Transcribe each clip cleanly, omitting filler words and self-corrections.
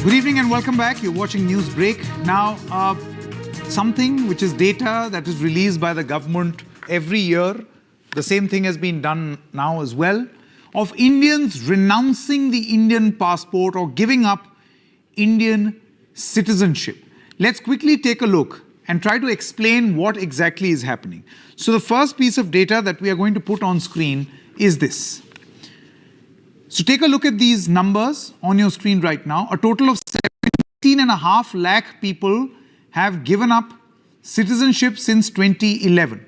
Good evening and welcome back. You're watching News Break. Now, something which is data that is released by the government every year, the same thing has been done now as well, of Indians renouncing the Indian passport or giving up Indian citizenship. Let's quickly take a look and try to explain what exactly is happening. So the first piece of data that we are going to put on screen is this. So take a look at these numbers on your screen right now. A total of 17.5 lakh people have given up citizenship since 2011.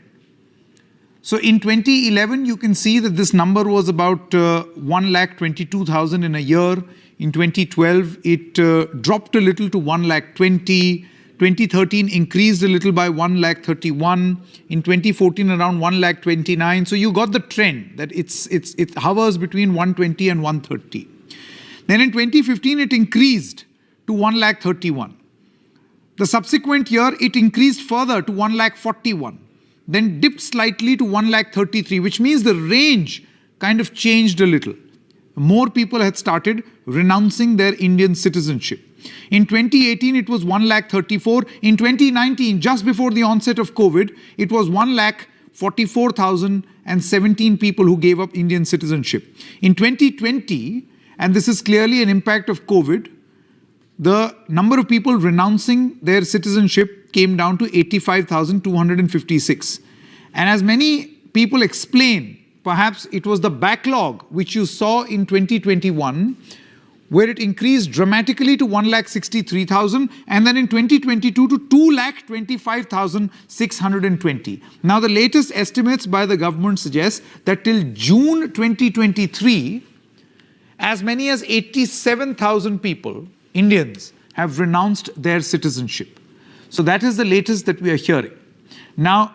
So in 2011, you can see that this number was about 1,22,000 in a year. In 2012, it dropped a little to 1,20,000. 2013 increased a little by 1,31,000. In 2014, around 1,29,000. So you got the trend that it hovers between 120 and 130. Then in 2015, it increased to 1,31,000. The subsequent year, it increased further to 1,41,000. Then dipped slightly to 1,33,000, which means the range kind of changed a little. More people had started renouncing their Indian citizenship. In 2018, it was 1,34,000. In 2019, just before the onset of COVID, it was 1,44,017 people who gave up Indian citizenship. In 2020, and this is clearly an impact of COVID, the number of people renouncing their citizenship came down to 85,256. And as many people explain, perhaps it was the backlog which you saw in 2021, where it increased dramatically to 1,63,000 and then in 2022 to 2,25,620. Now the latest estimates by the government suggest that till June 2023, as many as 87,000 people, Indians, have renounced their citizenship. So that is the latest that we are hearing. Now,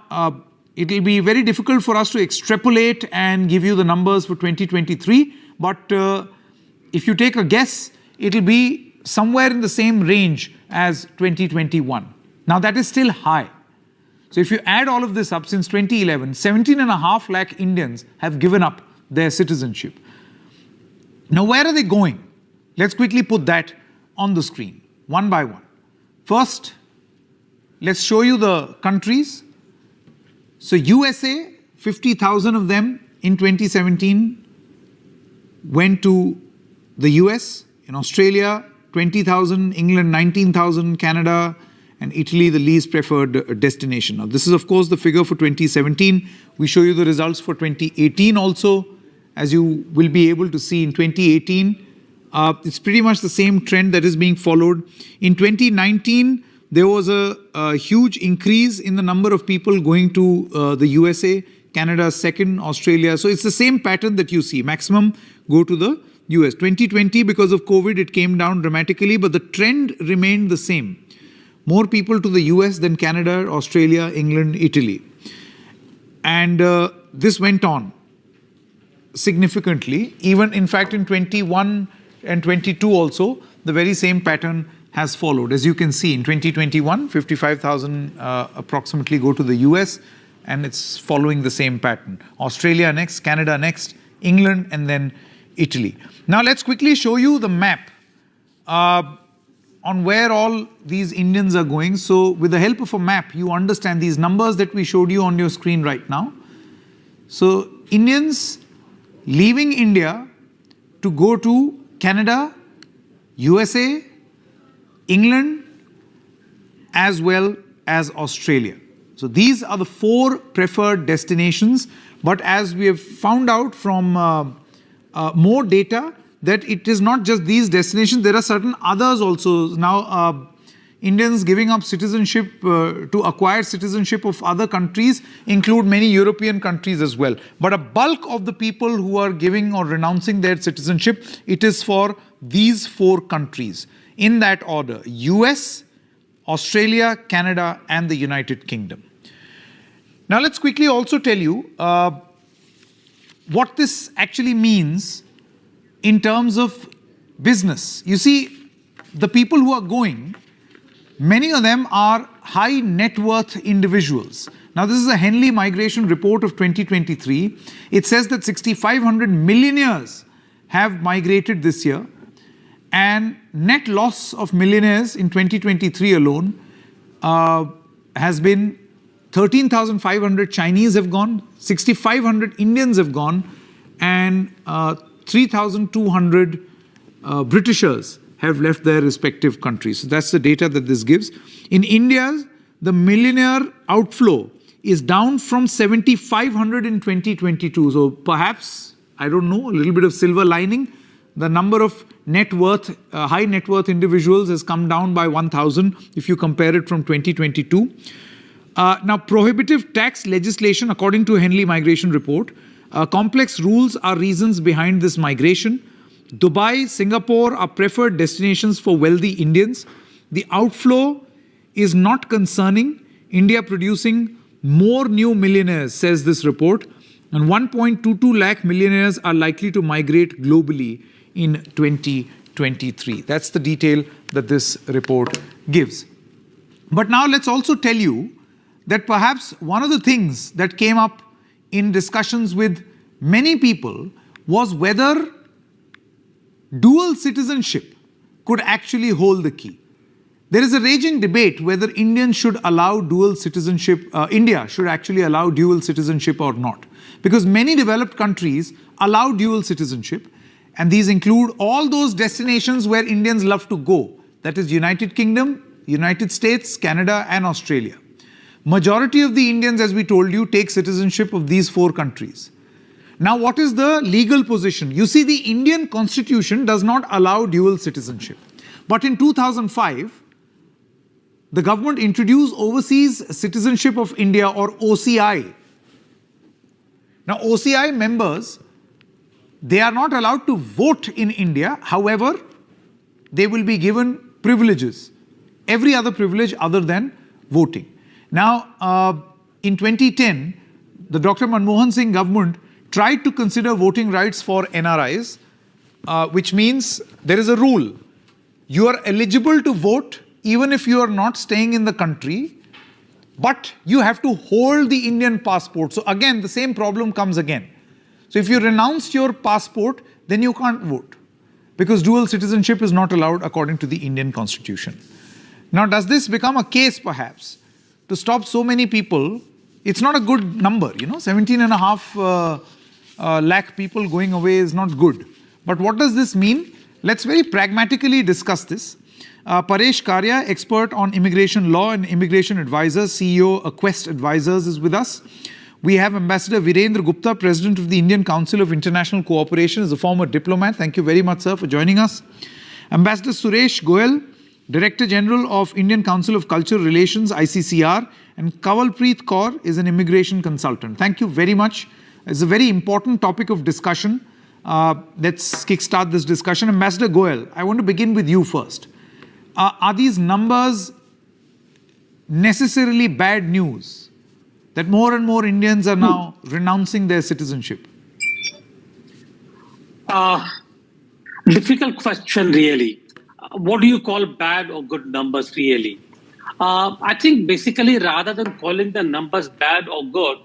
it will be very difficult for us to extrapolate and give you the numbers for 2023, but if you take a guess, it will be somewhere in the same range as 2021. Now that is still high. So if you add all of this up, since 2011, 17.5 lakh Indians have given up their citizenship. Now where are they going? Let's quickly put that on the screen, one by one. First, let's show you the countries. So USA, 50,000 of them in 2017 went to the US. In Australia, 20,000, England, 19,000, Canada, and Italy, the least preferred destination. Now, this is, of course, the figure for 2017. We show you the results for 2018 also. As you will be able to see in 2018, it's pretty much the same trend that is being followed. In 2019, there was a huge increase in the number of people going to the USA, Canada second, Australia. So it's the same pattern that you see. Maximum go to the US. 2020, because of COVID, it came down dramatically, but the trend remained the same. More people to the US than Canada, Australia, England, Italy. And this went on significantly. Even, in fact, in 21 and 22 also, the very same pattern has followed. As you can see, in 2021, 55,000 approximately go to the US, and it's following the same pattern. Australia next, Canada next, England, and then Italy. Now let's quickly show you the map on where all these Indians are going. So with the help of a map, you understand these numbers that we showed you on your screen right now. So Indians leaving India to go to Canada, USA, England, as well as Australia. So these are the 4 preferred destinations. But as we have found out from more data, that it is not just these destinations, there are certain others also. Now, Indians giving up citizenship to acquire citizenship of other countries include many European countries as well. But a bulk of the people who are giving or renouncing their citizenship, it is for these 4 countries. In that order: US, Australia, Canada, and the United Kingdom. Now let's quickly also tell you what this actually means in terms of business. You see, the people who are going, many of them are high net worth individuals. Now, this is a Henley Migration Report of 2023. It says that 6,500 millionaires have migrated this year. And net loss of millionaires in 2023 alone has been 13,500 Chinese have gone, 6,500 Indians have gone, and 3,200 Britishers have left their respective countries. So that's the data that this gives. In India, the millionaire outflow is down from 7,500 in 2022. So perhaps, I don't know, a little bit of silver lining. The number of net worth, high net worth individuals has come down by 1,000 if you compare it from 2022. Now, prohibitive tax legislation, according to Henley Migration Report, complex rules are reasons behind this migration. Dubai, Singapore are preferred destinations for wealthy Indians. The outflow is not concerning. India producing more new millionaires, says this report, and 1.22 lakh millionaires are likely to migrate globally in 2023. That's the detail that this report gives. But now let's also tell you that perhaps one of the things that came up in discussions with many people was whether dual citizenship could actually hold the key. There is a raging debate whether Indians should allow dual citizenship, India should actually allow dual citizenship or not. Because many developed countries allow dual citizenship, and these include all those destinations where Indians love to go. That is United Kingdom, United States, Canada, and Australia. Majority of the Indians, as we told you, take citizenship of these 4 countries. Now, what is the legal position? You see, the Indian constitution does not allow dual citizenship. But in 2005, the government introduced Overseas Citizenship of India, or OCI. Now, OCI members, they are not allowed to vote in India. However, they will be given privileges, every other privilege other than voting. Now, in 2010, the Dr. Manmohan Singh government tried to consider voting rights for NRIs, which means there is a rule. You are eligible to vote even if you are not staying in the country, but you have to hold the Indian passport. So again, the same problem comes again. So if you renounce your passport, then you can't vote, because dual citizenship is not allowed according to the Indian constitution. Now, does this become a case perhaps to stop so many people? It's not a good number, 17.5 lakh people going away is not good. But what does this mean? Let's very pragmatically discuss this. Paresh Karia, expert on immigration law and immigration advisors, CEO Acquest Advisors, is with us. We have Ambassador Virendra Gupta, President of the Indian Council of International Cooperation, is a former diplomat. Thank you very much, sir, for joining us. Ambassador Suresh Goyal, Director General of Indian Council of Cultural Relations, ICCR, and Kanwalpreet Kaur is an immigration consultant. Thank you very much. It's a very important topic of discussion. Let's kickstart this discussion. Ambassador Goyal, I want to begin with you first. Are these numbers necessarily bad news, that more and more Indians are now renouncing their citizenship? Difficult question, really. What do you call bad or good numbers, really? I think basically, rather than calling the numbers bad or good,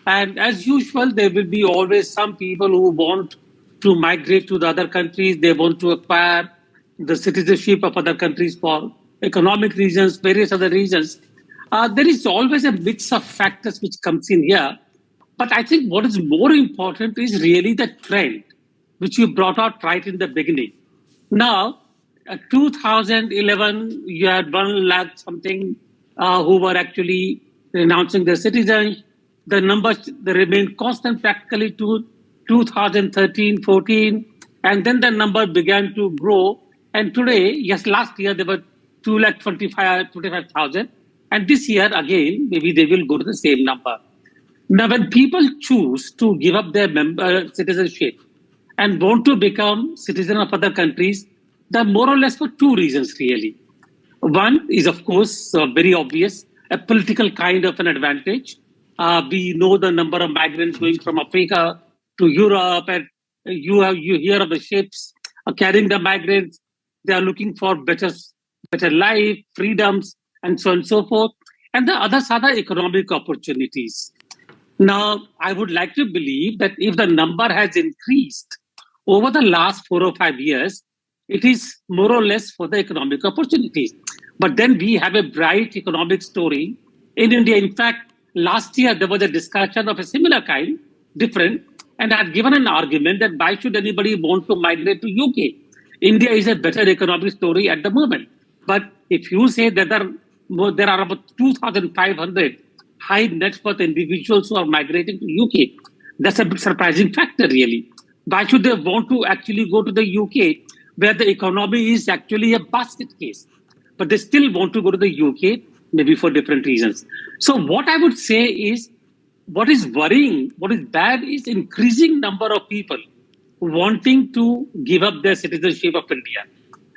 and as usual, there will be always some people who want to migrate to the other countries. They want to acquire the citizenship of other countries for economic reasons, various other reasons. There is always a mix of factors which comes in here. But I think what is more important is really the trend, which you brought out right in the beginning. Now, 2011, you had 1 lakh something who were actually renouncing their citizenship. The numbers, they remained constant practically to 2013, 14, and then the number began to grow. And today, yes, last year there were 2,25,000. And this year, again, maybe they will go to the same number. Now, when people choose to give up their citizenship and want to become citizen of other countries, they're more or less for 2 reasons, really. One is, of course, very obvious, a political kind of an advantage. We know the number of migrants going from Africa to Europe, and you hear of the ships carrying the migrants. They are looking for better life, freedoms, and so on and so forth. And the others are the economic opportunities. Now, I would like to believe that if the number has increased over the last 4 or 5 years, it is more or less for the economic opportunities. But then we have a bright economic story in India. In fact, last year there was a discussion of a similar kind, different, and I had given an argument that why should anybody want to migrate to UK? India is a better economic story at the moment. But if you say that there are about 2,500 high net worth individuals who are migrating to UK, that's a bit surprising factor, really. Why should they want to actually go to the UK, where the economy is actually a basket case? But they still want to go to the UK, maybe for different reasons. So what I would say is, what is worrying, what is bad is increasing number of people wanting to give up their citizenship of India,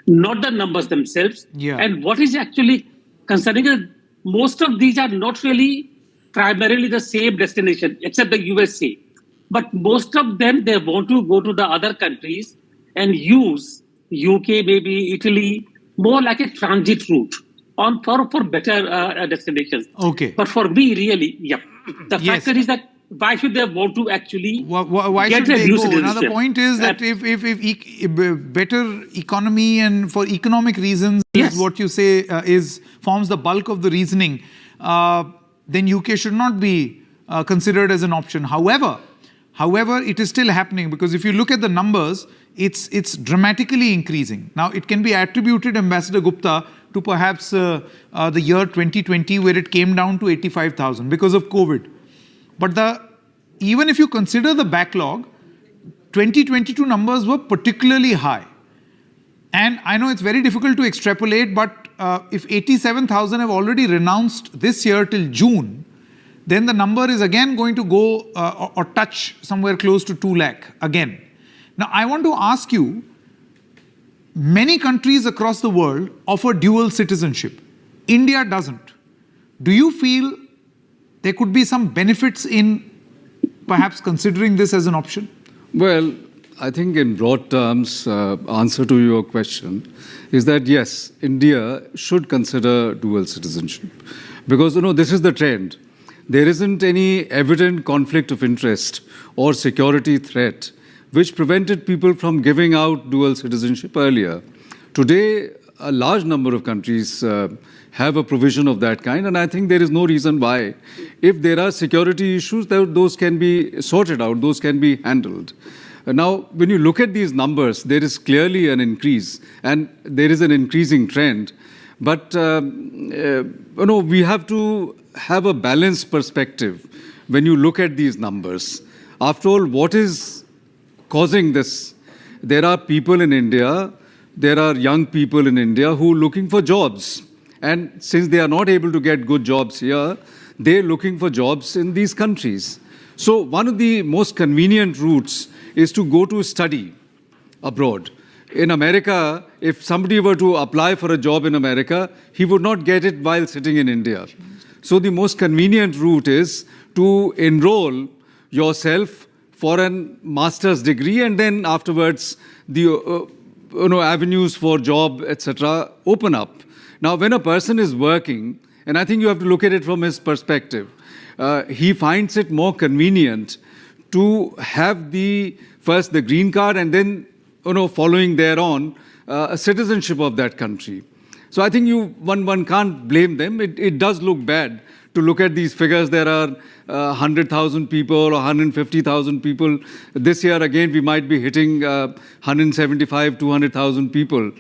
not the numbers themselves. Yeah. And what is actually concerning is most of these are not really primarily the same destination, except the USA. But most of them, they want to go to the other countries and use UK, maybe Italy, more like a transit route for better destinations. Okay. But for me, really, the Yes. factor is that why should they want to actually Why get should a they new go? citizenship? Another point is that if better economy and for economic reasons Yes. is what you say forms the bulk of the reasoning, then UK should not be considered as an option. However, it is still happening, because if you look at the numbers, it's dramatically increasing. Now, it can be attributed, Ambassador Gupta, to perhaps the year 2020, where it came down to 85,000 because of COVID. But even if you consider the backlog, 2022 numbers were particularly high. And I know it's very difficult to extrapolate, but if 87,000 have already renounced this year till June, then the number is again going to go or touch somewhere close to 2 lakh again. Now, I want to ask you, many countries across the world offer dual citizenship. India doesn't. Do you feel there could be some benefits in perhaps considering this as an option? Well, I think in broad terms, answer to your question is that yes, India should consider dual citizenship, because this is the trend. There isn't any evident conflict of interest or security threat which prevented people from giving out dual citizenship earlier. Today, a large number of countries have a provision of that kind, and I think there is no reason why. If there are security issues, those can be sorted out, those can be handled. Now, when you look at these numbers, there is clearly an increase, and there is an increasing trend. But we have to have a balanced perspective when you look at these numbers. After all, what is causing this? There are people in India, there are young people in India who are looking for jobs. And since they are not able to get good jobs here, they're looking for jobs in these countries. So one of the most convenient routes is to go to study abroad. In America, if somebody were to apply for a job in America, he would not get it while sitting in India. So the most convenient route is to enroll yourself for a master's degree, and then afterwards the avenues for job, etc., open up. Now, when a person is working, and I think you have to look at it from his perspective, he finds it more convenient to have first the green card, and then following thereon a citizenship of that country. So I think one can't blame them. It does look bad to look at these figures. There are 100,000 people or 150,000 people. This year again we might be hitting 175, 200,000 people.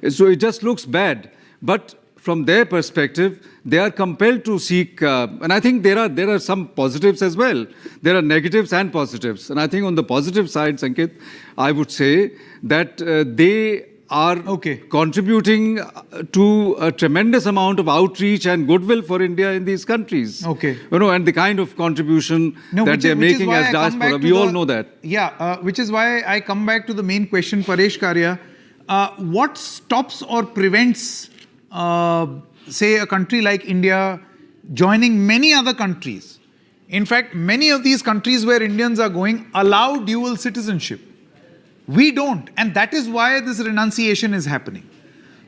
So it just looks bad. But from their perspective, they are compelled to seek, and I think there are some positives as well. There are negatives and positives. And I think on the positive side, Sanket, I would say that they are contributing to a tremendous amount of outreach and goodwill for India in these countries. Okay. And the kind of contribution that they're making as diaspora, we all know that. Yeah, which is why I come back to the main question, Paresh Karia. What stops or prevents, say, a country like India joining many other countries? In fact, many of these countries where Indians are going allow dual citizenship. We don't, and that is why this renunciation is happening.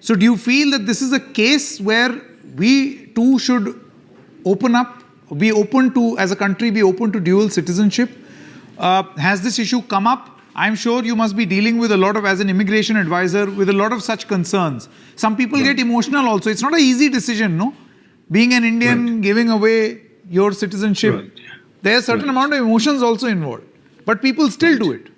So do you feel that this is a case where we too should open up, be open to, as a country, be open to dual citizenship? Has this issue come up? I'm sure you must be dealing with a lot of, as an immigration advisor, with a lot of such concerns. Some people get emotional also. It's not an easy decision, no? Being an Indian, giving away your citizenship. There's a certain amount of emotions also involved. But people still do it.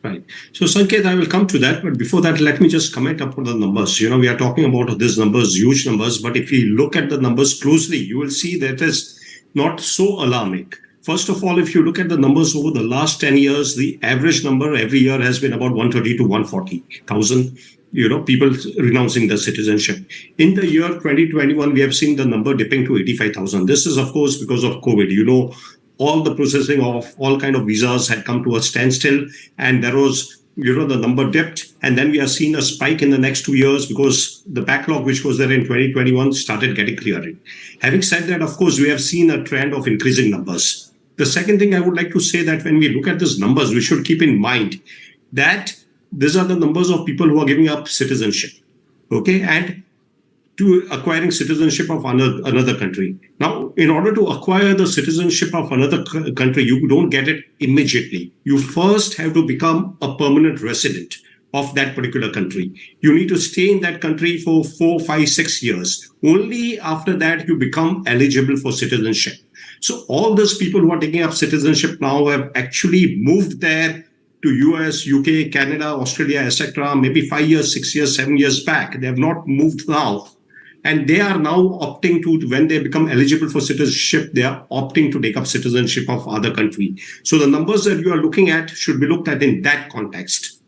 Right. So, Sanket, I will come to that. But before that, let me just comment upon the numbers. We are talking about these numbers, huge numbers. But if you look at the numbers closely, you will see that it is not so alarming. First of all, if you look at the numbers over the last 10 years, the average number every year has been about 130 to 140,000, people renouncing their citizenship. In the year 2021, we have seen the number dipping to 85,000. This is, of course, because of COVID. All the processing of all kind of visas had come to a standstill, and there was, the number dipped, and then we have seen a spike in the next 2 years because the backlog which was there in 2021 started getting cleared. Having said that, of course, we have seen a trend of increasing numbers. The second thing I would like to say that when we look at these numbers, we should keep in mind that these are the numbers of people who are giving up citizenship, okay, and to acquiring citizenship of another country. Now, in order to acquire the citizenship of another country, you don't get it immediately. You first have to become a permanent resident of that particular country. You need to stay in that country for 4, 5, 6 years. Only after that, you become eligible for citizenship. So all those people who are taking up citizenship now have actually moved there to US, UK, Canada, Australia, etc., maybe 5 years, 6 years, 7 years back. They have not moved now. And they are now opting to, when they become eligible for citizenship, they are opting to take up citizenship of other country. So the numbers that you are looking at should be looked at in that context.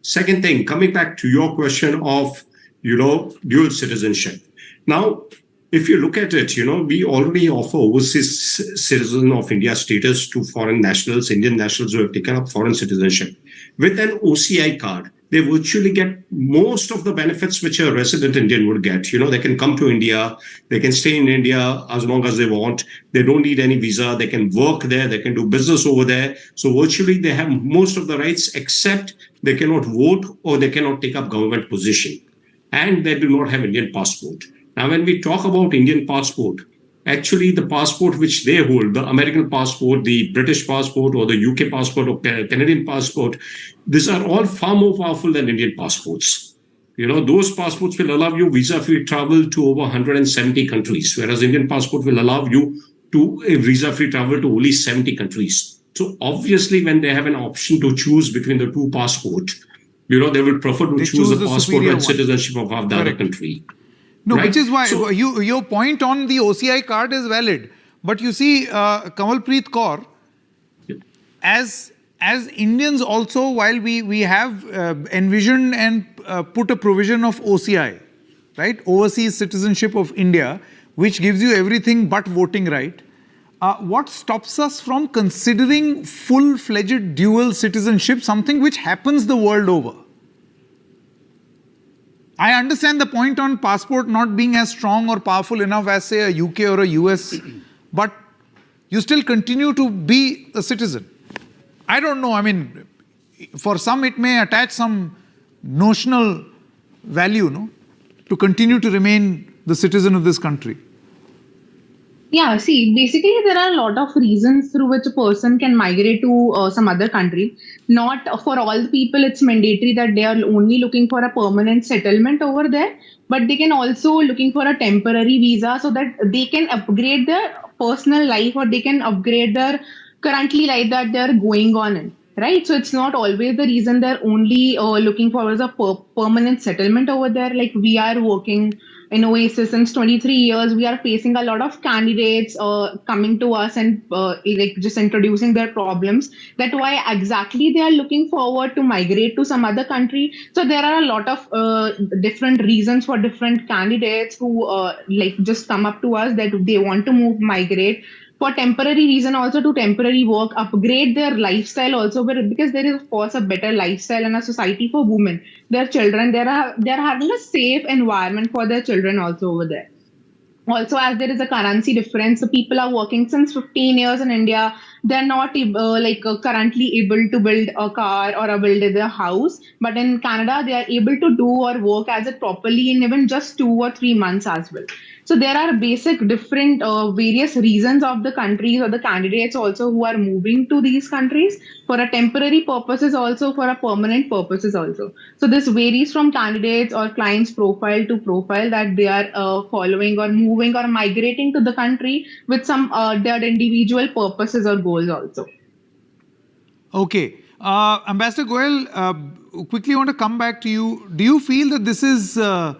Second thing, coming back to your question of, dual citizenship. Now, if you look at it, we already offer overseas citizen of India status to foreign nationals, Indian nationals who have taken up foreign citizenship. With an OCI card, they virtually get most of the benefits which a resident Indian would get. They can come to India, they can stay in India as long as they want. They don't need any visa. They can work there. They can do business over there. So virtually they have most of the rights, except they cannot vote or they cannot take up government position. And they do not have Indian passport. Now, when we talk about Indian passport, actually the passport which they hold, the American passport, the British passport, or the UK passport, or Canadian passport, these are all far more powerful than Indian passports. Those passports will allow you visa-free travel to over 170 countries, whereas Indian passport will allow you to a visa-free travel to only 70 countries. So obviously, when they have an option to choose between the two passports, they will prefer to choose the passport and citizenship of the other country. No, right? Which is why your point on the OCI card is valid. But you see, Kamalpreet Kaur, as Indians also, while we have envisioned and put a provision of OCI, right, overseas citizenship of India, which gives you everything but voting right, what stops us from considering full-fledged dual citizenship, something which happens the world over? I understand the point on passport not being as strong or powerful enough as, say, a UK or a US, but you still continue to be a citizen. I don't know, for some it may attach some notional value, to continue to remain the citizen of this country. Yeah, see, basically there are a lot of reasons through which a person can migrate to some other country. Not for all the people, it's mandatory that they are only looking for a permanent settlement over there, but they can also looking for a temporary visa so that they can upgrade their personal life, or they can upgrade their currently life that they're going on in. Right, so it's not always the reason they're only looking for a permanent settlement over there. Like, we are working in Oasis since 23 years. We are facing a lot of candidates coming to us and just introducing their problems. That's why exactly they are looking forward to migrate to some other country. So there are a lot of different reasons for different candidates who just come up to us that they want to migrate. For temporary reason, also to temporary work, upgrade their lifestyle also, because there is of course a better lifestyle and a society for women, their children. They're having a safe environment for their children also over there. Also, as there is a currency difference, so people are working since 15 years in India. they're not currently able to build a car or build a house. But in Canada, they are able to do or work as it properly in even just 2 or 3 months as well. So there are basic different various reasons of the countries or the candidates also who are moving to these countries for a temporary purposes, also for a permanent purposes also. So this varies from candidates or clients profile to profile that they are following or moving or migrating to the country with some their individual purposes or goals also. Okay. Ambassador Goyal, quickly want to come back to you. Do you feel that this is a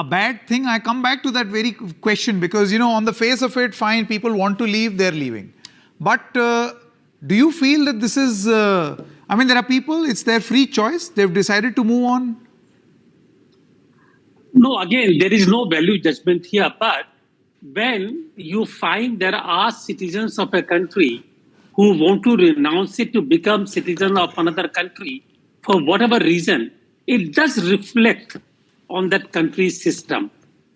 bad thing? I come back to that very question because, on the face of it, fine, people want to leave, they're leaving. But do you feel that this is, there are people, it's their free choice, they've decided to move on? No, again, there is no value judgment here. But when you find there are citizens of a country who want to renounce it to become citizen of another country for whatever reason, it does reflect on that country's system.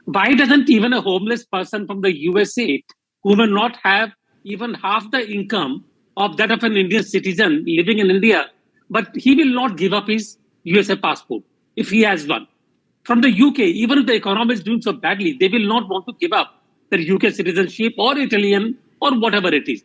Why doesn't even a homeless person from the USA who will not have even half the income of that of an Indian citizen living in India, but he will not give up his USA passport if he has one? From the UK, even if the economy is doing so badly, they will not want to give up their UK citizenship or Italian or whatever it is.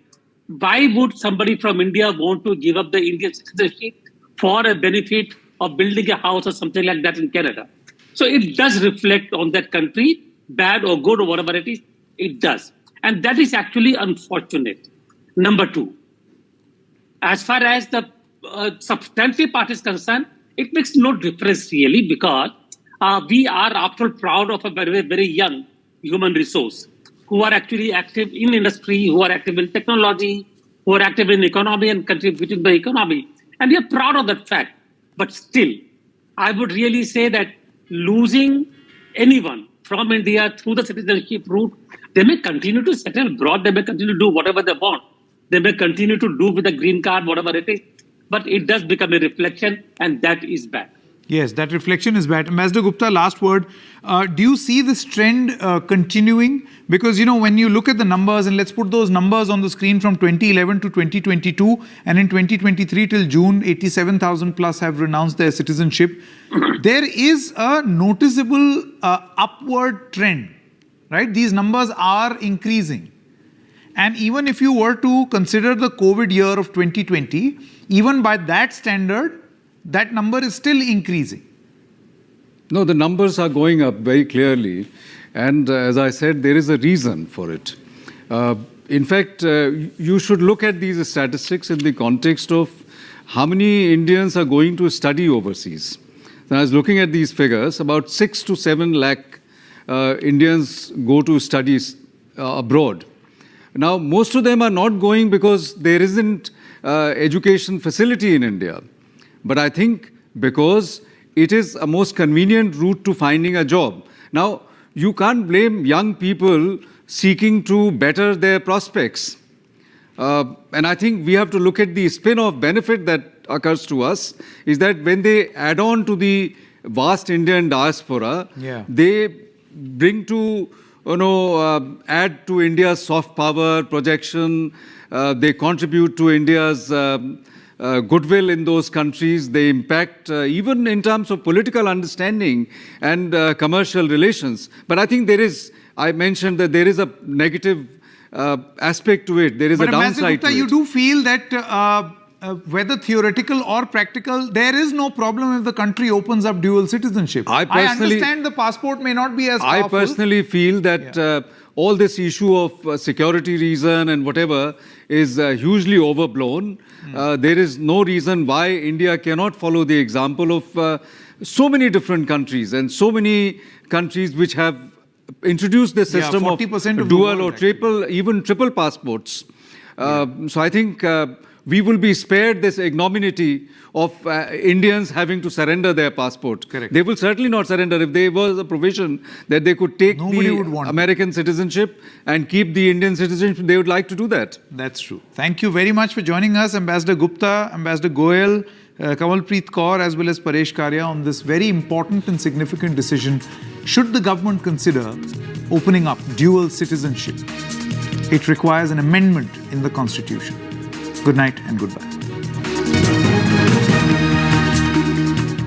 Why would somebody from India want to give up the Indian citizenship for a benefit of building a house or something like that in Canada? So it does reflect on that country, bad or good or whatever it is, it does. And that is actually unfortunate. Number two, as far as the substantive part is concerned, it makes no difference really because we are after all proud of a very, very young human resource who are actually active in industry, who are active in technology, who are active in economy and contributing to the economy. And we are proud of that fact. But still, I would really say that losing anyone from India through the citizenship route, they may continue to settle abroad, they may continue to do whatever they want, they may continue to do with a green card, whatever it is, but it does become a reflection and that is bad. Yes, that reflection is bad. Ambassador Gupta, last word. Do you see this trend continuing? Because, when you look at the numbers, and let's put those numbers on the screen from 2011 to 2022, and in 2023 till June, 87,000 plus have renounced their citizenship. There is a noticeable upward trend, right? These numbers are increasing. And even if you were to consider the COVID year of 2020, even by that standard, that number is still increasing. No, the numbers are going up very clearly. And as I said, there is a reason for it. In fact, you should look at these statistics in the context of how many Indians are going to study overseas. And I was looking at these figures, about 6 to 7 lakh Indians go to studies abroad. Now, most of them are not going because there isn't education facility in India. But I think because it is a most convenient route to finding a job. Now, you can't blame young people seeking to better their prospects. And I think we have to look at the spin-off benefit that occurs to us is that when they add on to the vast Indian diaspora, they bring to, add to India's soft power projection, they contribute to India's goodwill in those countries, they impact even in terms of political understanding and commercial relations. But I think I mentioned that there is a negative aspect to it. There is a downside to it. You do feel that whether theoretical or practical, there is no problem if the country opens up dual citizenship. I understand the passport may not be as powerful. I personally feel that all this issue of security reason and whatever is hugely overblown. There is no reason why India cannot follow the example of so many different countries and so many countries which have introduced the system of dual or triple passports. So I think we will be spared this ignominy of Indians having to surrender their passport. Correct. They will certainly not surrender if there was a provision that they could take the American citizenship and keep the Indian citizenship. They would like to do that. That's true. Thank you very much for joining us, Ambassador Gupta, Ambassador Goyal, Kamalpreet Kaur, as well as Paresh Karia on this very important and significant decision. Should the government consider opening up dual citizenship? It requires an amendment in the Constitution. Good night and goodbye.